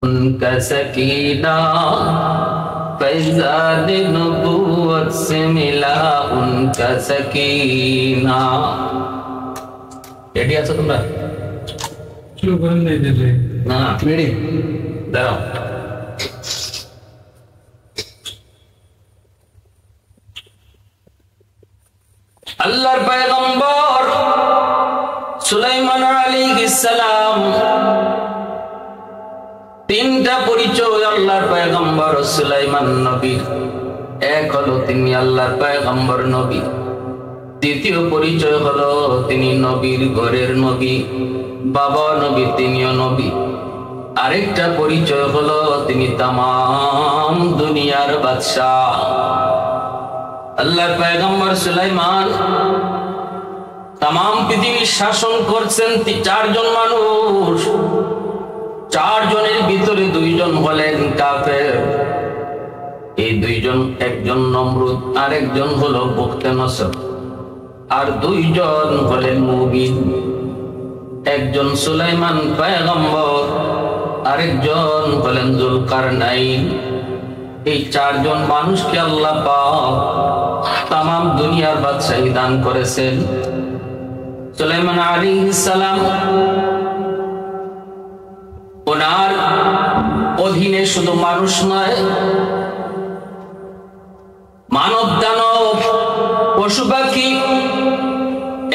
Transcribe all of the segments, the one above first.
उनका सकीना फैज़ान नबूवत से मिला उनका सकीना। रेडी আছো তোমরা? শুরু করেন নাই দিলে না রেডি দাঁড়াও। আল্লাহর পয়গম্বর সুলাইমান আলাইহিস সালাম তিনটা পরিচয় আল্লাহর পয়গম্বর সুলাইমান নবী। এক হলো তিনি আল্লাহর পয়গম্বর নবী, দ্বিতীয় পরিচয় হলো তিনি নবীর ঘরের নবী, বাবা নবী তিনিও নবী। আরেকটা পরিচয় হলো তিনি তামাম দুনিয়ার বাদশাহ। আল্লাহর পয়গম্বর সুলাইমান তামাম পৃথিবী শাসন করছেন চারজন মানুষ। চারজনের ভিতরে দুইজন হলেন কাফের। এই দুইজন, একজন নমরুদ আর একজন হলো বুখতানসর, আর দুইজন হলেন মুমিন। একজন সুলাইমান পয়গম্বর, আরেকজন হলেন যুলকারনাইন। এই চারজন মানুষকে আল্লাহ পাক তামাম দুনিয়ার বাদশাহী দান করেছেন। সুলাইমান আলাইহিস সালাম ওনার অধীনে শুধু মানুষ নয়, মানব দানব পশু পাখি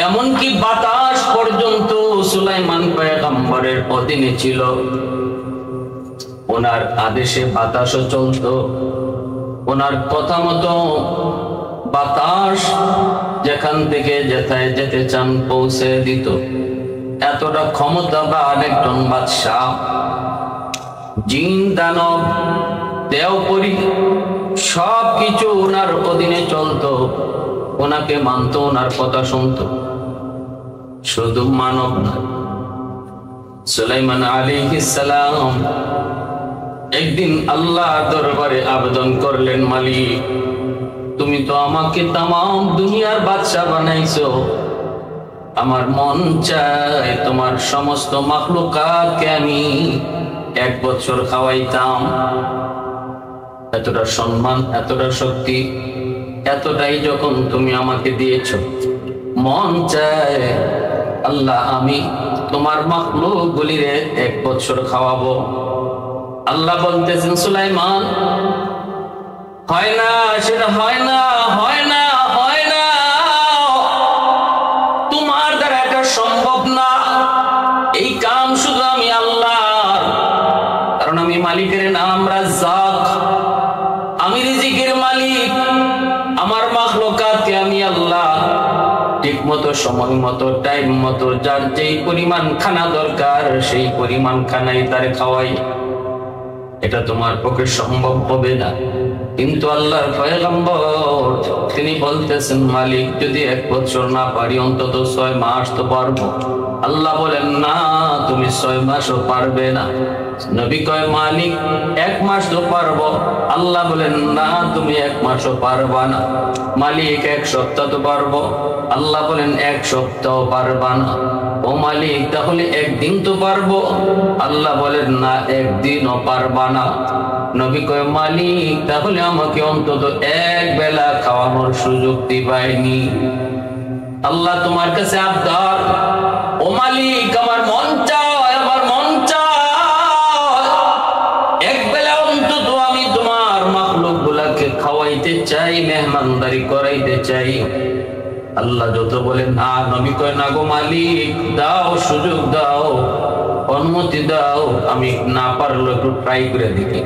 এমনকি বাতাস পর্যন্ত সুলাইমান পয়গম্বরের অধীনে ছিল। ওনার আদেশে বাতাসও চলত, ওনার কথা মতো বাতাস যেখান থেকে যেথায় যেতে চান পৌঁছে দিত। এতটা ক্ষমতাবান একজন বাদশাহ। জিন দানব দেওপরি সবকিছু ওনার অধীনে চলত, ওনাকে মানত, ওনার কথা শুনত। শুধু মানব না, সুলাইমান আলাইহিস সালাম একদিন আল্লাহর দরবারে আবেদন করলেন, মালিক তুমি তো আমাকে তামাম দুনিয়ার বাদশা বানাইছো, আমার মন চায় তোমার সমস্ত মাখলুকাতকে আমি 1 বছর খাওয়াইতাম। এতটা সম্মান, এতটা শক্তি, এতটাই যখন তুমি আমাকে দিয়েছ, মন চায় আল্লাহ আমি তোমার মাখলুকগুলিরে 1 বছর খাওয়াবো। আল্লাহ বলতেছেন, সুলাইমান হয় না, সেটা হয় না, হয় না, হয় না, তোমার দ্বারা এটা সম্ভব না। এই কাম শুধু আমি আল্লাহ, কারণ আমি মালিকের নাম রাজ্জাক, আমি রিজিকের মালিক। আমার মাখলুকাতকে আমি আল্লাহ ঠিক মতো, সময় মতো, টাইম মতো, যার যেই পরিমাণ খানা দরকার সেই পরিমাণ খানাই তার খাওয়াই। এটা তোমার পক্ষে সম্ভব হবে না। কিন্তু আল্লাহর পয়গম্বর তিনি বলতেছেন, মালিক যদি 1 বছর না পারি অন্তত 6 মাস তো পারবো। আল্লাহ বলেন, না তুমি 6 মাসও পারবে না। নবী কয়, মালিক 1 মাস তো পারবো। আল্লাহ বলেন, না তুমি 1 মাসও পারবা না। মালিক 1 সপ্তাহ তো পারবো। আল্লাহ বলেন 1 সপ্তাহ পারবা না। ও মালিক তাহলে 1 দিন তো পারবো। আল্লাহ বলেন, না 1 দিনও পারবা না। নবী কয়, মালিক তাহলে আমাকে অন্তত 1 বেলা খাওয়ানোর সুযোগ দিবাইনি। আল্লাহ তোমার কাছে আবদার, ও মালিক আমার মন চায়, আমার মন চায় 1 বেলা অন্তত আমি তোমার মাখলুক গুলাকে খাওয়াইতে চাই, মেহমানদারি করাইতে চাই। আল্লাহ যত বলেন না, নবী কয়, না গো মালিক দাও, সুযোগ দাও, অনুমতি দাও, আমি না পারলে একটু ট্রাই করে দেখি,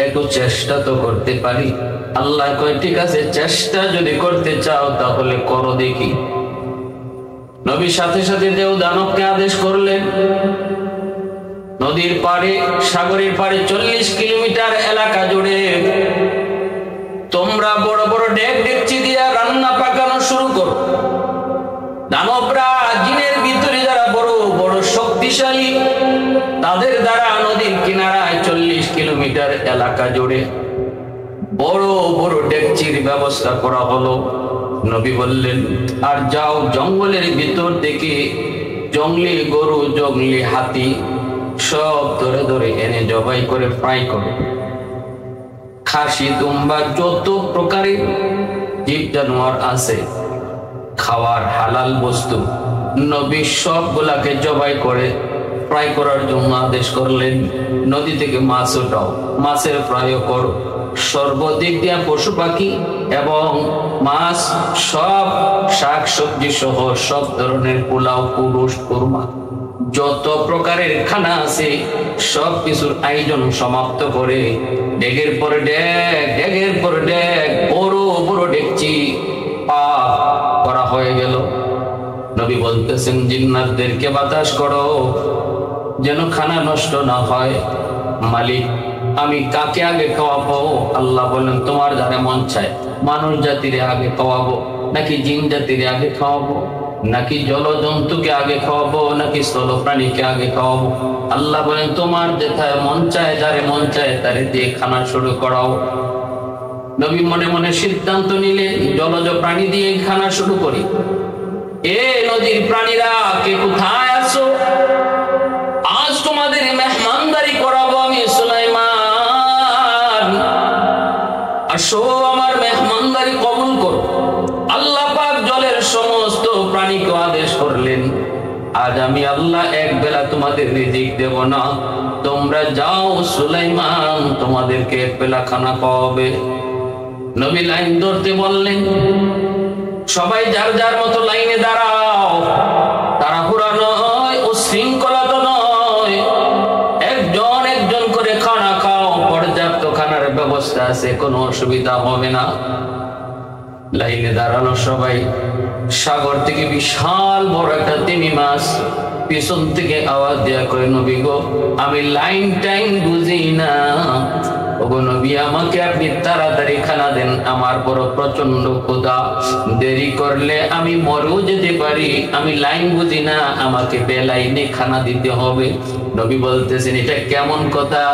একটু চেষ্টা তো করতে পারি। আল্লাহ কয়, ঠিক আছে, চেষ্টা যদি করতে চাও তাহলে করো দেখি। নবী সাথে সাথে দেও দানবকে আদেশ করলেন, নদীর পাড়ে, সাগরের পাড়ে 40 কিলোমিটার এলাকা জুড়ে তোমরা বড় বড় ডেকচি দিয়ে রান্না পাকানো শুরু করো। দানবরা, জিনের ভিতরে যারা বড় বড় শক্তিশালী, তাদের দ্বারা নদীর কিনারায় 40 কিলোমিটার এলাকা জুড়ে বড় বড় ডেকচির ব্যবস্থা করা হলো। নবী বললেন, আর যাও জঙ্গলের ভিতর থেকে জঙ্গলি গরু, জঙ্গলি হাতি সব ধরে ধরে এনে জবাই করে ফ্রাই করো। খাসি, দুম্বা, যত প্রকারের জীব জানোয়ার আছে খাওয়ার হালাল বস্তু, নবী সবগুলাকে জবাই করে ফ্রাই করার জন্য আদেশ করলেন। নদী থেকে মাছ ওঠাও, মাছের ফ্রাইও করো। সর্বদিক দিয়া পশু পাখি এবং মাছ, সব শাক সবজি সহ সব ধরনের পোলাও, পুরুষ, কুরমা, যত প্রকারের খানা আছে সব কিছুর আয়োজন সমাপ্ত করে ডেগের পর ডেগ, ডেগের পর ডেগ, বড় বড় ডেকচি পাক করা হয়ে গেল। নবী বলতেছেন, জিন্নাতদেরকে বাতাস করো যেন খানা নষ্ট না হয়। মালিক, আমি কাকে আগে খাওয়াবো? আল্লাহ বলেন, তোমার যারা মন চায় মানুষ জাতিরে আগে খাওয়াবো, নাকি জিন জাতিরে আগে খাওয়াবো, নাকি জলজন্তুকে আগে খাওয়াবো, নাকি স্থল প্রাণীকে আগে খাওয়াবো? আল্লাহ বলেন, তোমার যেথায় মন চায়, যারে মন চায় তারে দিয়ে খানা শুরু করাও। নবী মনে মনে সিদ্ধান্ত নিলেন, জলজ প্রাণী দিয়ে খানা শুরু করি। এ নদীর প্রাণীরা, কে কোথায় আছো? আজ তোমাদের মেহমানদারি করাবো আমি সুলাইমান। আসো, আমার মেহমানদারি কবুল করো। আল্লাহ পাক জলের সমস্ত প্রাণীকে আদেশ করলেন, আজ আমি আল্লাহ এক বেলা তোমাদের রিজিক দেব না, তোমরা যাও, সুলাইমান তোমাদেরকে এক বেলা খানা খাওয়াবে। নবী লাইন ধরতে বললেন, সবাই যার যার মতো লাইনে দাঁড়াও। তাড়াহুড়া নয়, উশৃঙ্খলা তো নয়, একজন একজন করে খানা খাও। পর্যাপ্ত খানার ব্যবস্থা আছে, কোনো অসুবিধা হবে না। লাইনে দাঁড়ানো সবাই। সাগর থেকে বিশাল বড় একটা তিমি মাছ পিছন থেকে আওয়াজ দেয়া করে, নবী গো, আমি লাইন টাইম বুঝি না, ওগো নবী আমাকে আপনি তাড়াতাড়ি খানা দেন, আমার বড় প্রচন্ড ক্ষুধা, দেরি করলে আমি মরেও যেতে পারি, আমি লাইন বুঝি না, আমাকে বেলাইনে খানা দিতে হবে। নবী বলতেছেন, এটা কেমন কথা?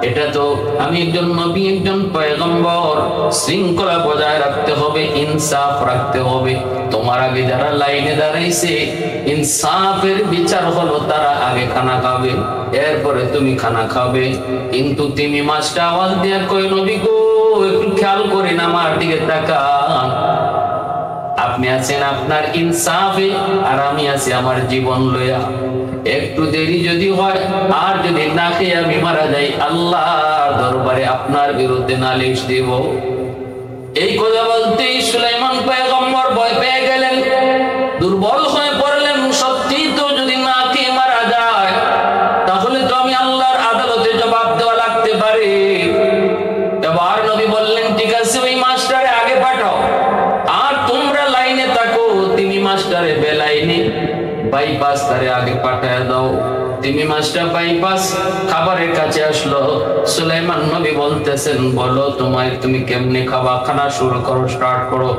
এটা তো আমি একজন নবী, একজন পয়গম্বর, শৃঙ্খলা বজায় রাখতে হবে, ইনসাফ রাখতে হবে। তোমার আগে যারা লাইনে দাঁড়াইছে, ইনসাফের বিচার হলো তারা আগে খানা খাবে, এরপরে তুমি খানা খাবে। কিন্তু তিমি মাছটা আওয়াজ দিয়ে কই, নবী গো, একটু খেয়াল করেন, আমার দিকে তাকান। আপনি আছেন আপনার ইনসাফে, আর আমি আছি আমার জীবন লইয়া। একটু দেরি যদি হয়, আর যদি না খেয়ে আমি মারা যাই, আল্লাহর দরবারে আপনার বিরুদ্ধে নালিশ দিব। এই কথা বলতেই সুলাইমান পয়গম্বর ভয় পেয়ে গেলেন, দুর্বল হয়ে পড়লেন। সত্যি তো যদি না খেয়ে মারা যায়, তাহলে তো আমি আল্লাহর আদালতে জবাব দেওয়া লাগতে পারে। এবার নবী বললেন, ঠিক আছে, ওই মাস্টারে আগে পাঠাও, আর তোমরা লাইনে থাকো। তিনি মাস্টারে বেলাইনে বাইপাস তারে আগে পাঠায় দাও। তিমি মাস্টার বাইপাস খাবারের কাছে আসলো। সুলাইমান নবী বলতেছেন, বলো তুমি কেমনে খাবা? খানা শুরু করো, স্টার্ট করো।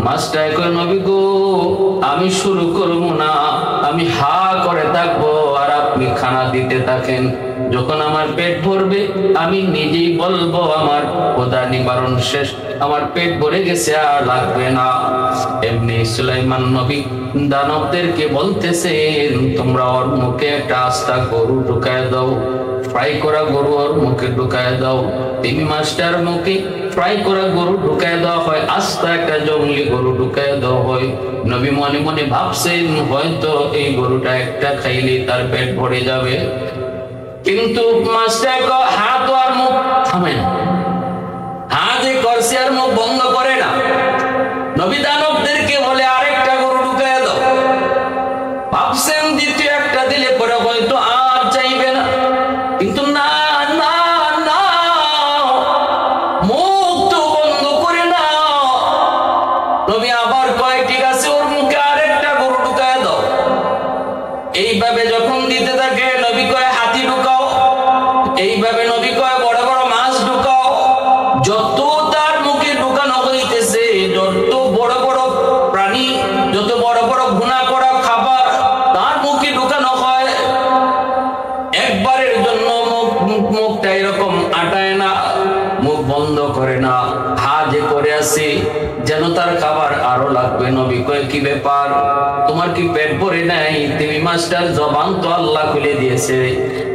মাস্টার কই, নবী গো, আমি শুরু করবো না, আমি হা করে থাকবো, আর আপনি খানা দিতে থাকেন। যখন আমার পেট ভরবে, আমি নিজেই বলবো আমার ক্ষুধা নিবারণ শেষ, আমার পেট ভরে গেছে, আর লাগবে না। এমনি সুলাইমান নবী দানবদেরকে বলতেছেন, তোমরা ওর মুখে একটা আস্তা গরু ঢুকায় দাও, ফ্রাই করা গরু ওর মুখে ঢুকায় দাও। তিমি মাস্টার মুখে ফ্রাই করা গরু ঢুকায় দেওয়া হয়, আস্তা একটা জঙ্গলি গরু ঢুকায় দেওয়া হয়। নবী মনে মনে ভাবছেন, হয়তো এই গরুটা একটা খাইলে তার পেট ভরে যাবে। কিন্তু মাস্টার হাত আর মুখ থামে না, হাত করছে আর মুখ বন্ধ করে না। নবী দানবদেরকে বলে, আরেকটা গরু ঢুকায় দাও। ভাবছেন দ্বিতীয় একটা দিলে পরে হয়তো আর চাইবে না, কিন্তু না না না, মুখ তো বন্ধ করে না। নবী আবার কয়, ঠিক আছে, ওর মুখে আরেকটা গরু ঢুকায় দাও। এইভাবে যখন দিতে থাকে, নবী কয়, হাতি ঢুকাও। এইভাবে নবী কয়, বড় বড় মাছ ঢুকাও। যত তার মুখে ঢুকানো হইতেছে, যত বড় বড় প্রাণী, যত বড় বড় গুনাহ করা খাবার তার মুখে ঢুকানো হয়, একবারের জন্য মুখটা এরকম আটায় না, মুখ বন্ধ করে না, হা যে করে আসে, যেন তার খাবার আরো লাগবে। নবী কয়, কি ব্যাপার, তোমার কি পেট ভরে নাই? তিমি মাস্টার জবান তো আল্লাহ খুলে দিয়েছে,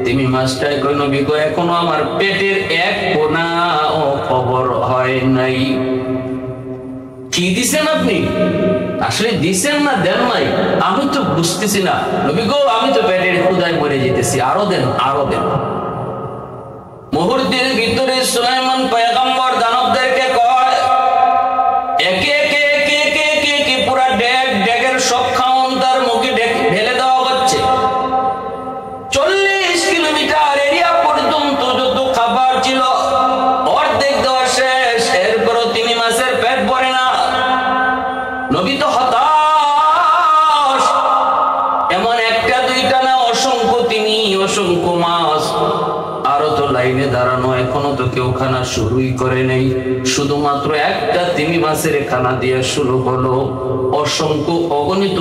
তিমি মাছটাই কই নবী গো এখনো আমার পেটের এক কোণাও খবর হয় নাই। কি দিছেন আপনি? আসলে দিছেন না দেন নাই আমি তো বুঝতেছি না। নবী গো আমি তো পেটের ক্ষুধায় মরে যেতেছি, আরো দেন আরো দেন। মুহূর্তের ভিতরে সুলাইমান পয়গম্বর দানবদেরকে কয় একে একে একে একে একে একে পুরা ডেগের সব খাওন তার মুখে ঢেলে দেওয়া হচ্ছে। 40 কিলোমিটার এরিয়া পর্যন্ত যত খাবার ছিল অর্ধেক দেওয়া শেষ, এরপরও তিমি মাছের পেট ভরে না। নবী তো হতাশ। এমন একটা দুইটা না, অসংখ্য তিমি অসংখ্য মাছ, আরো তো লাইনে দাঁড়ানো, এখনো তো কেউ খানা শুরুই করে নেই। শুধুমাত্র একটা তিমি মাছের খানা দিয়ে শুরু হলো, অসংখ্য অগণিত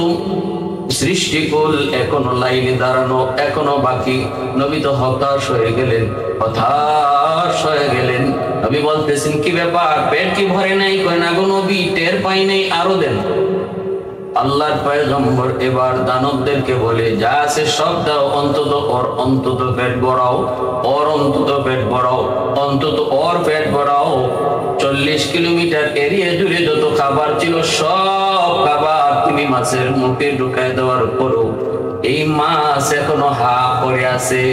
সৃষ্টিকুল এখনো লাইনে দাঁড়ানো, এখনো বাকি। নবী তো হতাশ হয়ে গেলেন, হতাশ হয়ে গেলেন। নবী বলতেছেন কি ব্যাপার, পেট কি ভরে নাই? কয় না গো নবী, টের পাই নাই, আরো দেন। আল্লাহর পয়গম্বর এবার দানবদেরকে বলে যা আছে সব দাও, অন্তত ওর অন্তত পেট ভরাও, ওর অন্তত পেট ভরাও, অন্তত ওর পেট ভরাও। 40 কিলোমিটার এরিয়া জুড়ে যত খাবার ছিল সব খাবার তিমি মাছের মুখে ঢুকায় দেওয়ার পরও এই মাছ এখনো হা করে আছে,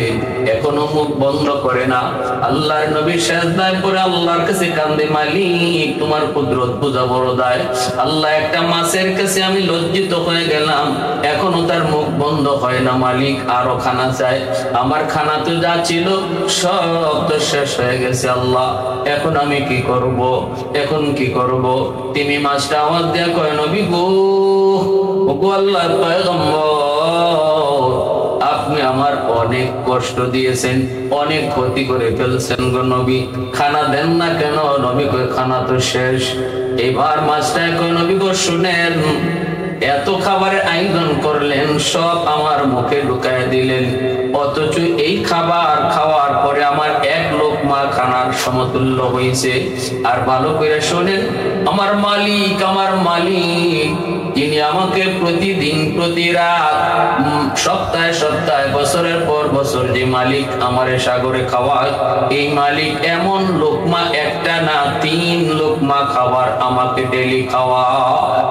এখনো মুখ বন্ধ করে না। আল্লাহর নবী সিজদায় পড়ে আল্লাহর কাছে কান্দে, মালিক তোমার কুদরত বুঝা বড় দায়। আল্লাহ, একটা মাছের কাছে আমি লজ্জিত হয়ে গেলাম, এখনো তার মুখ বন্ধ হয় না। মালিক আরো খানা চাই, আমার খানা তো যা ছিল সব তো শেষ হয়ে গেছে। আল্লাহ এখন আমি কি করব, এখন কি করব? তিমি মাছটা আওয়াজ দেয়া কয় নবী গো, ওগো আল্লাহর পয়গম্বর, আপনি আমার অনেক কষ্ট দিয়েছেন, অনেক ক্ষতি করে ফেলছেন গো নবী, খানা দেন না কেন? নবী কয় খানা তো শেষ। এবার মাছটা কয় নবী গো শুনেন, এত খাবারের আয়োজন করলেন, সব আমার মুখে ঢুকায় দিলেন, অথচ এই খাবার খাওয়ার পরে আমার এক লোকমা খানার সমতুল্য হয়েছে। আর ভালো করে শোনেন, আমার মালিক, আমার মালিক যিনি আমাকে প্রতিদিন প্রতি রাত সপ্তাহে সপ্তাহে বছরের পর বছর যে মালিক আমারে সাগরে খাওয়ায়, এই মালিক এমন লোকমা একটা না 3 লোকমা খাবার আমাকে ডেলি খাওয়ায়।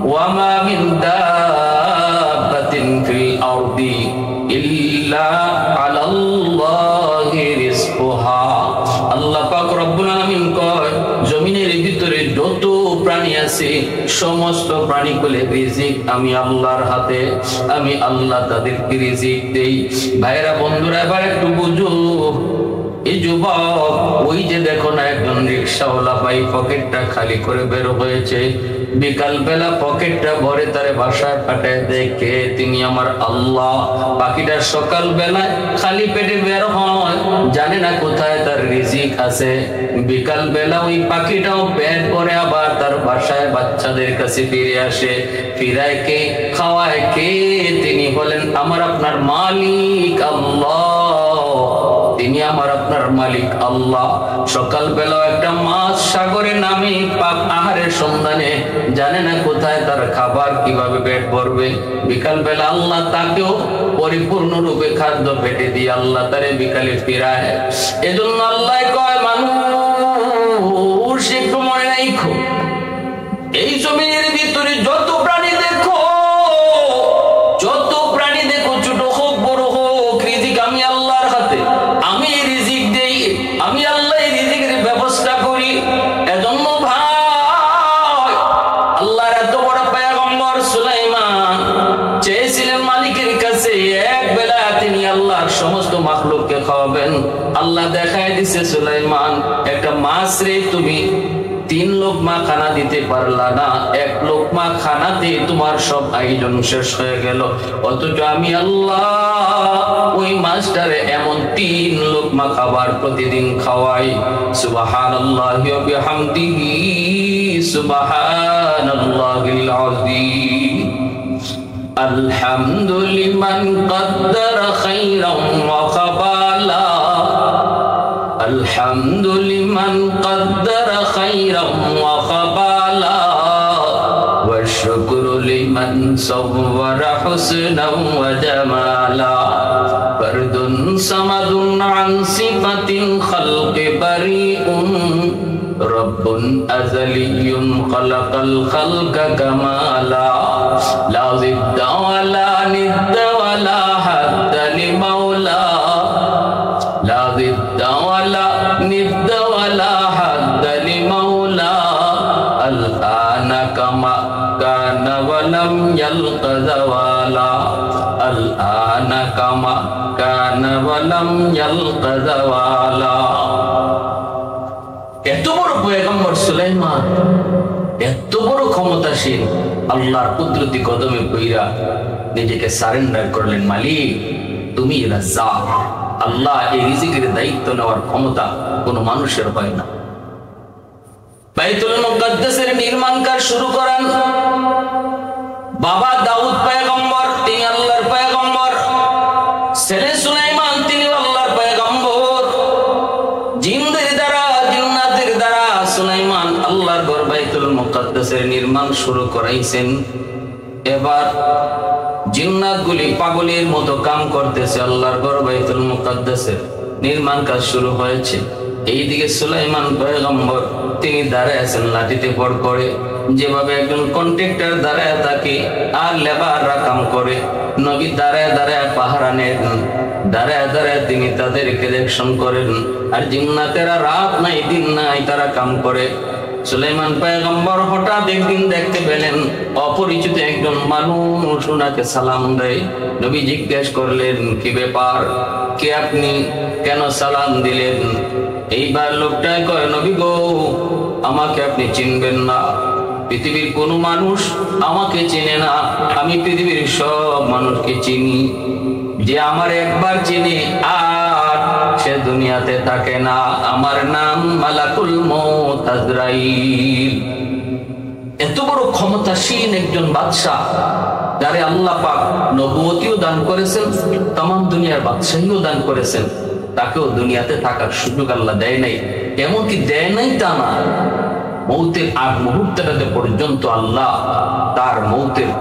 ওয়ামা মিন দাব্বাতিন ফিল আরদি ইল্লা আলাল্লাহি রিজকুহা। আল্লাহ পাক রব্বুল আলামিন কয়, জমিনের ভিতরে যত প্রাণী আছে সমস্ত প্রাণীগুলোর রিজিক আমি আল্লাহর হাতে, আমি আল্লাহ তাদেরকে রিজিক দেই। ভাইরা বন্ধুরা এবার একটু বুঝো, এই যুবক ওই যে দেখো না একজন রিকশাওয়ালা ভাই পকেটটা খালি করে বের হয়েছে, বিকাল বেলা পকেটটা ভরে তারে বাসায় পাঠায় দেখে তিনি আমার আল্লাহ। পাখিটা সকাল বেলায় খালি পেটে বের হয়, জানে না কোথায় তার রিজিক আছে। বিকাল বেলা ওই পাখিটাও পেট ভরে আবার তার বাসায় বাচ্চাদের কাছে ফিরে আসে। ফিরায় কে, খাওয়ায় কে? তিনি বলেন আমার আপনার মালিক আল্লাহ, তিনি আমার আপনার মালিক আল্লাহ। সকাল বেলা একটা মাছ সাগরে নামে পাক আহারের সন্ধানে, জানে না কোথায় তার খাবার কিভাবে পেট ভরবে। বিকাল বেলা আল্লাহ তাকেও পরিপূর্ণ রূপে খাদ্য পেটে দিয়ে আল্লাহ তারে বিকালে ফিরায়। এজন্য আল্লাহ কয় মানুষ একটু মনে রাখো, এই জমির ভিতরে যত প্রাণী দেখো, যত প্রাণী দেখো, ছোট হোক বড় হোক, রিজিক আমি আল্লাহর হাতে, আমি রিজিক দেই, আমি আল্লাহ রিজিকের ব্যবস্থা করি। এজন্য ভাই আল্লাহর এত বড় পয়গম্বর সুলাইমান চেয়েছিলেন মালিকের কাছে এক বেলা তিনি আল্লাহর সমস্ত মাখলুককে খাওয়াবেন। আল্লাহ দেখায় দিছে সুলাইমান, একটা মাছ রে তুমি 3 লোকমা খানা দিতে পারলা না, 1 লোকমা খানাতে তোমার সব আয়োজন শেষ হয়ে গেল। অথচ আমি আল্লাহ ওই মাছটারে এমন 3 লোকমা খাবার প্রতিদিন খাওয়াই। সুবহানাল্লাহি ওয়া বিহামদিহি সুবহানাল্লাহিল আযীম। আলহামদুলিমান কদ্দারা খাইরাম ওয়া খাবালা, আলহামদুলিমান কদ্দারা খাইরাম ওয়া খাবালা, ওয়া শুকরু লিমান সাওয়ারা হুসনাম ওয়া জামালা। সামাদুন আন সিফাতিন খালকি বারিউন রব্বুন আযালিয়্যুন খালাকাল খালকা কামালা লা জিদ্দা ওয়ালা নিদ্দা ওয়ালা হাদ্দা লিমাওলা লা জিদ্দা ওয়ালা নিদ্দা ওয়ালা হাদ্দা লিমাওলা আল আনা কামা কানা ওয়ালাম ইয়ালকা যাওয়ালা আল আনা কামা কানা ওয়ালাম ইয়ালকা যাওয়ালা। এত বড় পয়গম্বর সুলাইমান, এত বড় ক্ষমতাশীল, আল্লাহর কুদরতি কদমে পইরা নিজেকে সারেন্ডার করলেন। মালিক তুমি রাজ্জাক, আল্লাহ এই রিজিকের দায়িত্ব নেওয়ার ক্ষমতা কোনো মানুষের হয় না। বাইতুল মুকাদ্দাসের নির্মাণ কাজ শুরু করেন বাবা দাউদ পয়গম্বর, তিনি আল্লাহর পয়গম্বর। ছেলে সুলাইমান, তিনি আল্লাহর পয়গম্বর। জিনদের দ্বারা, জিন্নাতের দ্বারা সুলাইমান আল্লাহর ঘর বাইতুল মুকাদ্দাসের নির্মাণ শুরু করাইছেন। এবার জিন্নাতগুলি পাগলের মতো কাম করতেছে। আল্লাহর ঘর বাইতুল মুকাদ্দাসের নির্মাণ কাজ শুরু হয়েছে। এইদিকে সুলাইমান পয়গম্বর তিনি দাঁড়ায় আছেন লাঠিতে ভর করে, যেভাবে একজন কন্ট্রাক্টর দাঁড়ায় থাকে আর লেবাররা কাম করে। নবী দাঁড়ায় দাঁড়ায় পাহারা নেন, দাঁড়ায় দাঁড়ায় তিনি তাদেরকে দেখশন করেন। আর জিন্নাতেরা রাত নাই দিন নাই তারা কাম করে। সুলাইমান পয়গম্বর হঠাৎ একদিন দেখতে পেলেন অপরিচিত একজন মানুষ ওনাকে সালাম দেয়। নবী জিজ্ঞেস করলেন, কি ব্যাপার, কে আপনি, কেন সালাম দিলেন? এইবার লোকটাই কয়, নবী গো, আমাকে আপনি চিনবেন না, পৃথিবীর কোনো মানুষ আমাকে চেনে না, আমি পৃথিবীর সব মানুষকে চিনি। যে আমার একবার চিনি আর সে দুনিয়াতে থাকে না, আমার নাম মালাকুল মউত আজরাইল। এত বড় ক্ষমতাসীন একজন বাদশাহ, যারে আল্লাহ পাক নবুয়তিও দান করেছেন, তাম দুনিয়ার বাদশাহীও দান করেছেন, তাকেও দুনিয়াতে থাকার সুযোগ আল্লাহ দেয় নাই। এমনকি দেয় নাই তা না, মৌতের আগ মুহূর্তটাতে পর্যন্ত আল্লাহ তার মৌতের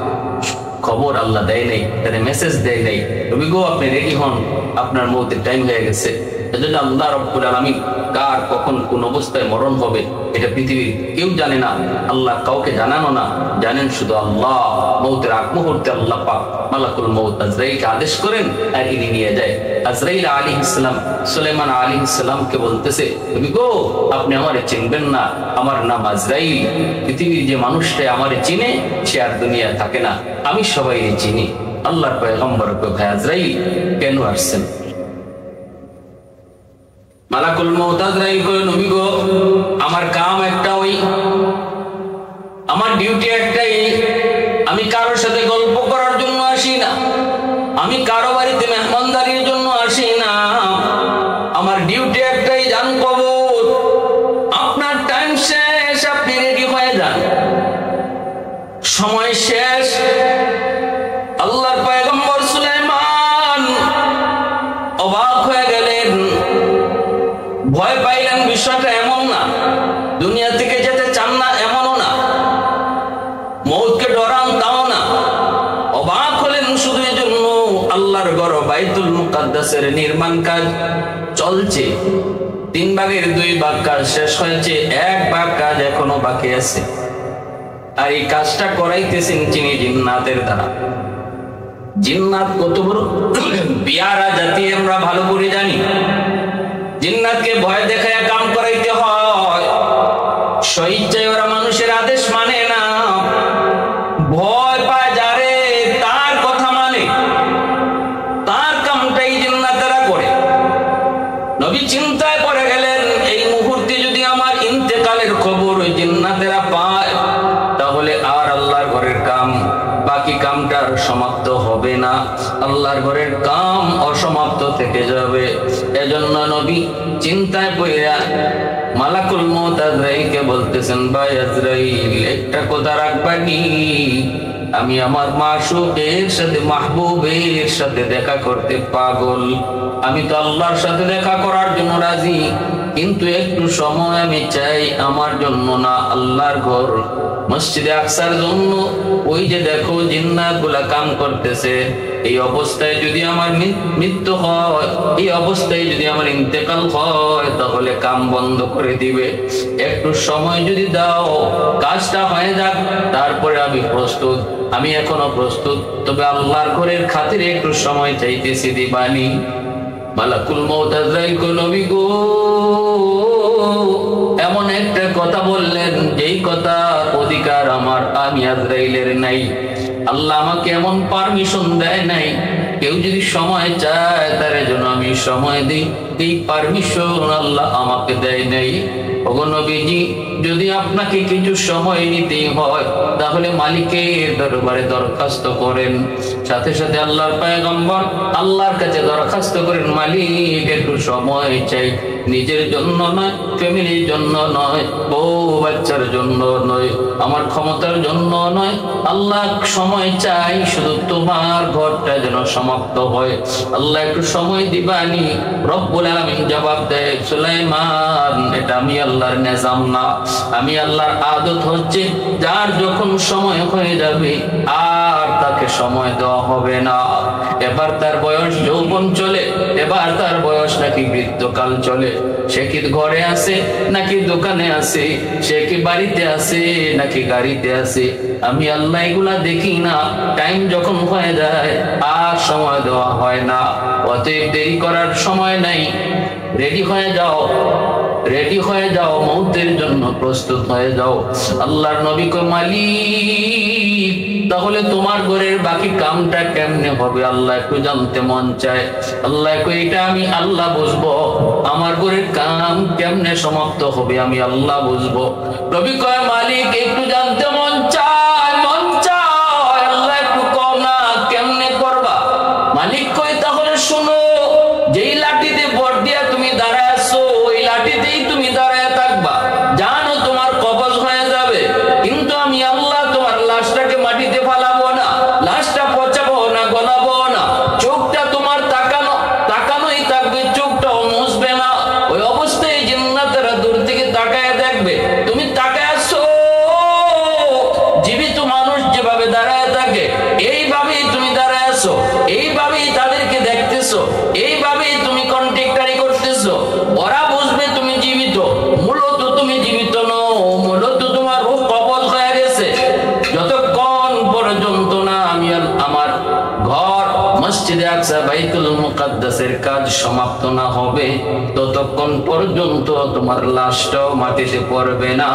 খবর আল্লাহ দেয় নাই, তার মেসেজ দেয় নাই, নবী গো আপনি রেডি হন, আপনার মৌতের টাইম হয়ে গেছে। এজন্য আল্লাহ রাব্বুল আলামিন কার কখন কোন অবস্থায় মরণ হবে এটা পৃথিবীর কেউ জানে না, আল্লাহ কাউকে জানানো না, জানেন শুধু আল্লাহ। মৌতের আগ মুহূর্তে আল্লাহ পাক মালাকুল মউত আজরাইলকে আদেশ করেন আর ইনি নিয়ে যায়। আজরাইল আলাইহিস সালাম সুলাইমান আলাইহিস সালামকে বলতেছে, নবী গো আপনি আমারে চিনবেন না, আমার নাম আজরাইল। পৃথিবীর যে মানুষটা আমারে চিনে সে আর দুনিয়া থাকে না, আমি সবাইকে চিনি। আল্লাহর পয়গম্বর ভাই আজরাইল কেন আসছেন? মালাকুল মউত আজরাইল কয়, নবী গো আমার কাম একটা, ওই আমার ডিউটি একটাই, আমি কারোর সাথে গল্প করার জন্য আসি না, আমি কারো বাড়িতে মেহমানদারির জন্য আসি না, আমার ডিউটি একটাই, জান কবর। আপনার টাইম শেষ, আপনি রেডি হয়ে যান, সময় শেষ। আল্লাহর পয়গম্বর সুলাইমান অবাক হয়ে গেলেন, ভয় পাইলেন। বিষয়টা এমন না দুনিয়া থেকে যেতে চান না এমনও না, মউতকে ডরান তাও না। অবাক হলেন শুধু এজন্য, আল্লাহর ঘর বাইতুল মুকাদ্দাসের নির্মাণ কাজ চলছে, 3 ভাগের 2 ভাগ কাজ শেষ হয়েছে, 1 ভাগ কাজ এখনো বাকি আছে। আর এই কাজটা করাইতেছেন যিনি জিন্নাতের দ্বারা। জিন্নাত কত বড় বিয়ারা জাতি আমরা ভালো করে জানি। জিন্নাতকে ভয় দেখায় কাম করাইতে হয়, স্বইচ্ছায় ওরা মানুষের আদেশ মানে না, ভয় পায় যারে তার কথা মানে, তার কামটাই জিন্নাতেরা করে। নবী চিন্তায় পড়ে গেলেন, এই মুহূর্তে যদি আমার ইন্তেকালের খবর ওই জিন্নাতেরা পায় তাহলে আর আল্লাহর ঘরের কাম, বাকি কামটা সমাপ্ত হবে না, আল্লাহর ঘরের কাম অসমাপ্ত থেকে যাবে। এজন্য নবী চিন্তায় পড়িয়া মালাকুল মউত আজরাইলকে বলতেছেন, ভাই আজরাইল একটা কথা রাখবানি, আমি আমার মাশউকের সাথে মাহবুবের সাথে দেখা করতে পাগল, আমি তো আল্লাহর সাথে দেখা করার জন্য রাজি, কিন্তু একটু সময় আমি চাই আমার জন্য না, আল্লাহর ঘর মসজিদে আকসার জন্য। ওই যে দেখো জিন্নাতগুলা কাম করতেছে, এই অবস্থায় যদি আমার মৃত্যু হয়, এই অবস্থায় যদি আমার ইন্তেকাল হয়, তাহলে কাম বন্ধ করে দিবে। একটু সময় যদি দাও, কাজটা হয়ে যাক, তারপরে আমি প্রস্তুত। আমি এখনো প্রস্তুত, তবে আল্লাহর ঘরের খাতিরে একটু সময় চাইতেছি, দিবানি। মালাকুল মউত আজরাইল কো নবী গো এমন একটা কথা বললেন, যেই কথা অধিকার আমার আমি আজরাইলের নাই। আল্লাহ আমাকে এমন পারমিশন দেয় নাই, কেউ যদি সময় চায় তার জন্য আমি সময় দিই, এই পারমিশন আল্লাহ আমাকে দেয় নাই। ওগো নবীজি, যদি আপনাকে কিছু সময় নিতেই হয়, তাহলে মালিকের দরবারে দরখাস্ত করেন। সাথে সাথে আল্লাহর পয়গম্বর আল্লাহর কাছে দরখাস্ত করেন, মালিক একটু সময় চাই, নিজের জন্য নয়, ফ্যামিলির জন্য নয়, বউ বাচ্চার জন্য নয়, আমার ক্ষমতার জন্য নয়, আল্লাহ সময় চাই শুধু তোমার ঘরটা যেন সমাপ্ত হয়। আল্লাহ একটু সময় দিবানি। রব্বুল আলামিন জবাব দেয়, সুলাইমান, এটা আমি আল্লাহর নিজাম না, আমি আল্লাহর আদত হচ্ছে যার যখন সময় হয়ে যাবে আর তাকে সময় দেওয়া হবে না। এবার তার বয়স যৌবন চলে, এবার তার বয়স নাকি বৃদ্ধকাল চলে। সে কি ঘরে আছে নাকি দোকানে আছে, সে কি বাড়িতে আছে নাকি গাড়িতে আছে, আমি আল্লাহ এগুলা দেখি না। টাইম যখন হয়ে যায় আর সময় দেওয়া হয় না। অতএব দেরি করার সময় নাই, রেডি হয়ে যাও, রেডি হয়ে যাও, মৌতের জন্য প্রস্তুত হয়ে যাও। আল্লাহর নবী কো, মালিক, তাহলে তোমার ঘরের বাকি কামটা কেমনে হবে আল্লাহ একটু জানতে মন চায়। আল্লাহ কো, এটা আমি আল্লাহ বুঝবো, আমার ঘরের কাম কেমনে সমাপ্ত হবে আমি আল্লাহ বুঝবো। নবী কয়, মালিক একটু জানতে মন চায়, মন চায়, আল্লাহ একটু কও না কেমনে করবা। মালিক কয়, তাহলে শুনো, যেই লাঠিতে ভর দিয়া তুমি দাঁড়ায় আছো, ওই লাঠিতেই তুমি দাঁড়ায় থাকবা। জানো তোমার কবজ হয়ে যাবে, কিন্তু আমি আল্লাহ তোমার লাশটাকে মাটিতে ফালাবো না, লাশটা পচাবো না, গলাবো না। চোখটা তোমার তাকানোই থাকবে, চোখটাও মুছবে না। ওই অবস্থায় জিন্নাতেরা দূর থেকে তাকায় দেখবে তুমি তাকায় আছো। জীবিত মানুষ যেভাবে দাঁড়ায় থাকে এইভাবেই তুমি দাঁড়ায় আছো, এইভাবেই তাদেরকে দেখতেছো, এইভাবেই তুমি কন্ট্যাক্টারি করতেছো। ওরা বুঝবে তুমি জীবিত, মূলত তুমি জীবিত নও, মূলত তোমার রূহ কবজ হয়ে গেছে। যতক্ষণ পর্যন্ত না আমি আমার ঘর মসজিদে আকসা বাইতুল মুকাদ্দাসের কাজ সমাপ্ত না হবে, ততক্ষণ পর্যন্ত তোমার লাশটাও মাটিতে পড়বে না,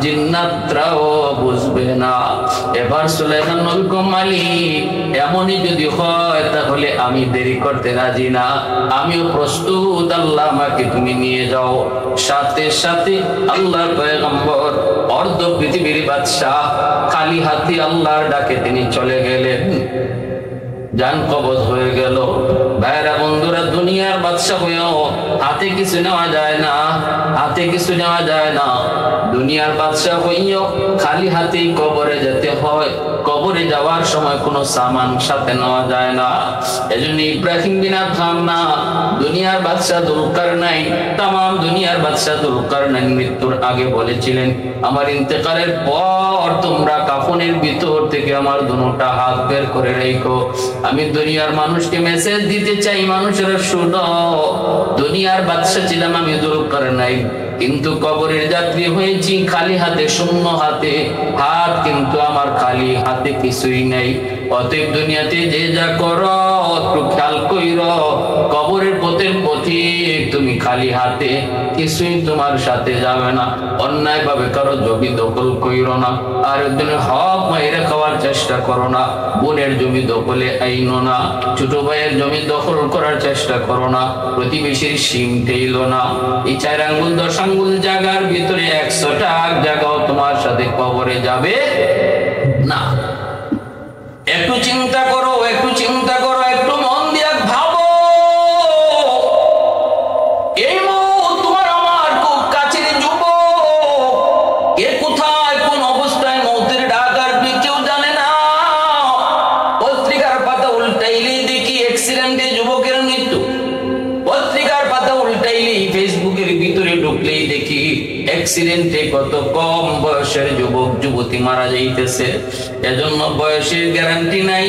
জিন্নাতরাও বুঝবে না। এবার সুলাইমান নবী কো, মালিক, এমনই যদি হয় তাহলে আমি দেরি করতে রাজি না, আমিও প্রস্তুত, আল্লাহ আমাকে তুমি নিয়ে যাও। সাথে সাথে আল্লাহর পয়গম্বর অর্ধ পৃথিবীর বাদশাহ খালি হাতে আল্লাহর ডাকে তিনি চলে গেলেন। জান কবজ হয়ে গেল। ভাইরা বন্ধুরা, দুনিয়ার বাদশা হয়েও হাতে কিছু নেওয়া যায় না, হাতে কিছু নেওয়া যায় না। দুনিয়ার বাদশা হইও খালি হাতেই কবরে যেতে হয়। কবরে যাওয়ার সময় কোনো সামান সাথে নেওয়া যায় না। এজন্য ইব্রাহিম বিন আদহাম না, দুনিয়ার বাদশা যুলকারনাইন, তামাম দুনিয়ার বাদশা যুলকারনাইন মৃত্যুর আগে বলেছিলেন, আমার ইন্তেকালের পর তোমরা কাফনের ভিতর থেকে আমার দুটা হাত বের করে রেখো। আমি দুনিয়ার মানুষকে মেসেজ দিতে চাই, মানুষেরা শুনো, দুনিয়ার বাদশা ছিলাম আমি যুলকারনাইন, কিন্তু কবরের যাত্রী হয়েছি খালি হাতে, শূন্য হাতে। হাত কিন্তু আমার খালি হাতে কিছুই নাই। অতএব দুনিয়াতে যে যা করো একটু খেয়াল কইরো, কবরের পথের পথিক তুমি খালি হাতে, কিছুই তোমার সাথে যাবে না। অন্যায় ভাবে কারো জমি দখল কইরো না, আর একজনের হক মাইরে খাওয়ার চেষ্টা করো না, বোনের জমি দখলে আইনো না, ছোট ভাইয়ের জমি দখল করার চেষ্টা করো না, প্রতিবেশীর সিম টেইলো না। এই 4 আঙ্গুল 10 আঙ্গুল জায়গার ভিতরে 100টা জায়গাও তোমার সাথে কবরে যাবে না। একটু চিন্তা করো, একটু চিন্তা করো, একটু মন দিয়ে ভাবো। এই মুহূর্তে তোমার আমার খুব কাছের যুবক, কে কোথায় কোন অবস্থায় মৌতের ডাক আসবে কেউ জানে না। পত্রিকার পাতা উল্টাইলে দেখি অ্যাক্সিডেন্টে যুবকের মৃত্যু, অ্যাক্সিডেন্টে কত কম বয়সের যুবক যুবতী মারা যাইতেছে। এজন্য বয়সের গ্যারান্টি নাই,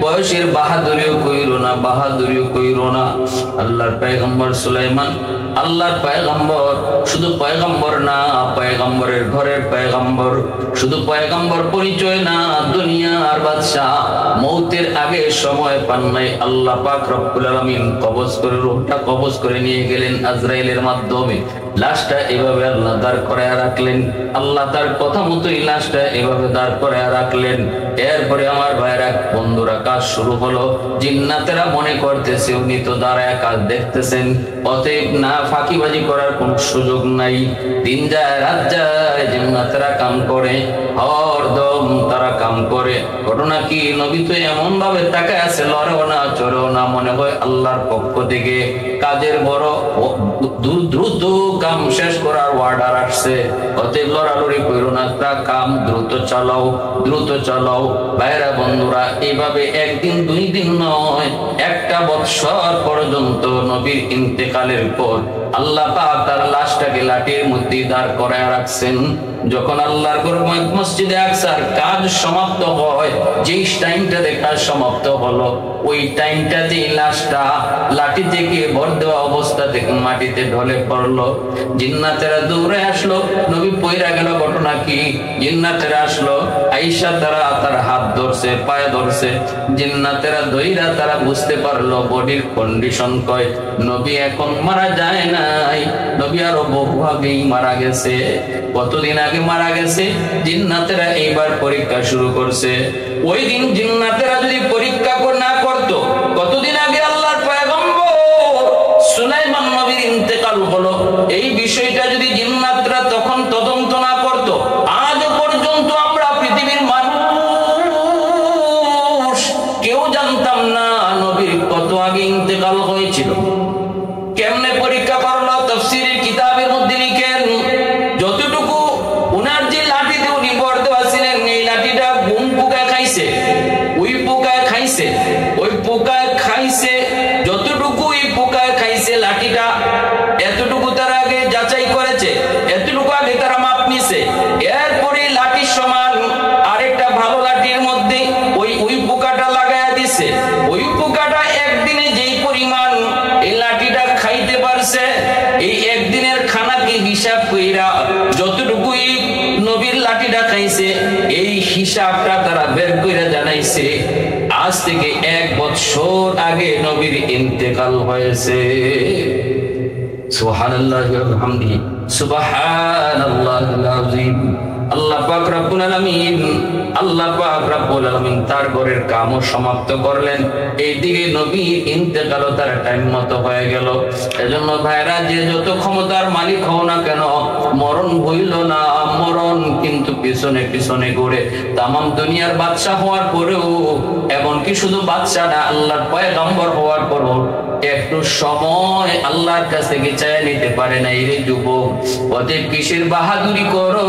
বয়সের বাহাদুরিও কইরো না, বাহাদুরিও কইরো না। আল্লাহর পয়গম্বর সুলাইমান, আল্লাহর পয়গম্বর, শুধু পয়গম্বর না, পয়গম্বরের ঘরের পয়গম্বর, শুধু পয়গম্বর পরিচয় না, দুনিয়ার বাদশাহ। মৌতের আগে সময় পান নাই, আল্লাহ পাক রব্বুল আলামিন কবজ করে রূহটা কবজ করে নিয়ে গেলেন আজরাইলের মাধ্যমে। লাশটা এভাবে আল্লাহ দাঁড় করায় রাখলেন, আল্লাহ তার কথা মতোই লাশটা এভাবে দাঁড় করায় রাখলেন। এরপরে আমার ভাইরা বন্ধুরা কাজ শুরু হলো। জিন্নাতেরা মনে করতেছে উনি তো দাঁড়ায় কাজ দেখতেছেন, অতএব না ফাঁকিবাজি করার কোন সুযোগ নাই। দিন যায় রাত যায়, জিন্নাতেরা কাম করে, হরদম তারা কাম করে। ঘটনা কি, নবী তো এমন ভাবে তাকায় আছে, লড়েও না চড়েও না, মনে হয় আল্লাহর পক্ষ থেকে কাজের বড় দ্রুত কাম শেষ করার অর্ডার আসছে। অতএব লড়ালড়ি করো না, তা কাম দ্রুত চালাও, দ্রুত চালাও। ভাইরা বন্ধুরা, এইভাবে একদিন দুই দিন নয়, একটা বৎসর পর্যন্ত নবীর ইন্তেকালের পর আল্লাহ পাক তার লাশটাকে লাঠির মধ্যে দাঁড় করায় রাখছেন। যখন আল্লাহর ঘর মসজিদে আকসার কাজ সমাপ্ত হয়, যেই টাইমটাতে কাজ সমাপ্ত হলো, ওই টাইমটাতেই লাশটা লাঠি থেকে ভর দেওয়া অবস্থা থেকে মাটিতে ঢলে পড়লো। জিন্নাতেরা দৌড়ে আসলো, নবী পইরা গেল। ঘটনা কি, জিন্নাতেরা আসলো, আয়েশা তারা তার হাত ধরছে, পায়ে ধরছে। জিন্নাতেরা দইরা তারা বুঝতে পারলো বডির কন্ডিশন কয় নবী এখন মারা যায় নাই, নবী আরো বহু আগেই মারা গেছে। কতদিন আগে মারা গেছে? জিন্নাতেরা এইবার পরীক্ষা শুরু করছে। ওই দিন জিন্নাতেরা যদি পরীক্ষা না করতো, কতদিন আগে আল্লাহর পয়গম্বর সুলাইমান নবীর ইন্তেকাল হলো, এই বিষয়টা যদি জিন্নাতরা তখন তদন্ত না করতো, আজ পর্যন্ত আমরা পৃথিবীর মানুষ কেউ জানতাম না নবীর কত আগে ইন্তেকাল হয়েছিল। কেমনে পরীক্ষা করলো? তাফসীরের কিতাবের মধ্যে লিখেন, যতটুকু উনার যে লাঠিতে উনি ভর দেওয়া ছিলেন, এই লাঠিটা ঘুম পোকায় খাইছে, ওই পোকায় খাইছে, ওই পোকায় খাইছে, যতটুকু এই পোকায় খাইছে লাঠিটা, এতটুকু তার আগে যাচাই করেছে, এতটুকু আগে তারা মাপ নিছে। এরপরে লাঠির সমান আরেকটা ভালো লাঠির মধ্যে ওই পোকাটা লাগায়া দিছে। ওই পোকাটা একদিনে যেই পরিমাণ এই লাঠিটা খাইতে পারছে, এই একদিনের খানাকে হিসাব কইরা যতটুকু নবীর লাঠিটা খাইছে, এই হিসাবটা তারা বের কইরা জানাইছে আজ থেকে 1 বছর আগে নবীর ইন্তেকাল হয়েছে। সুবহানাল্লাহি ওয়া বিহামদিহি, সুবহানাল্লাহিল আযীম। আল্লাহ পাক রব্বুল আলামিন, আল্লাহ পাক রব্বুল আলামিন তার ঘরের কামও সমাপ্ত করলেন। এইদিকে নবী ইন্তেকাল তার টাইম মতো হয়ে গেল। এজন্য ভাইরা, যে যত ক্ষমতার মালিক হও না কেন, মরণ হইল না। মরণ কিন্তু পিছনে পিছনে ঘুরে। তামাম দুনিয়ার বাদশা হওয়ার পরেও, এমনকি শুধু বাদশা না, আল্লাহর পয়গম্বর হওয়ার পরও একটু সময় আল্লাহর কাছ থেকে চায় নিতে পারে না। এই যুবক, অতএব কিসের বাহাদুরি করো,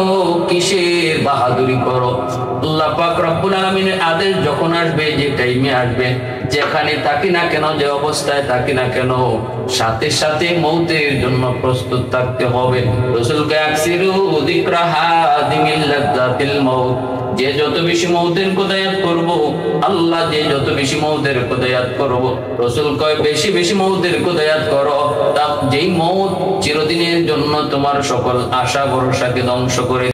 কিসের বাহাদুরি করো? আল্লাহ পাক রব্বুল আলামিনের আদেশ যখন আসবে, যে টাইমে আসবে, যেখানে থাকি না কেন, যে অবস্থায় থাকি না কেন, সাথে সাথে মৌতের জন্য প্রস্তুত থাকতে হবে। রাসূলকে আকসিরু যিকরা হাদিমিল লাযযাতিল মাউত, যে যত বেশি মৌতের কথা ইয়াদ করব, আল্লাহ যে যত বেশি মৌতের কথা ইয়াদ করব, রাসূল কয় বেশি বেশি মৌতের কথা ইয়াদ করো। তা যেই মৌত চিরদিনের জন্য তোমার সকল আশা ভরসাকে ধ্বংস করে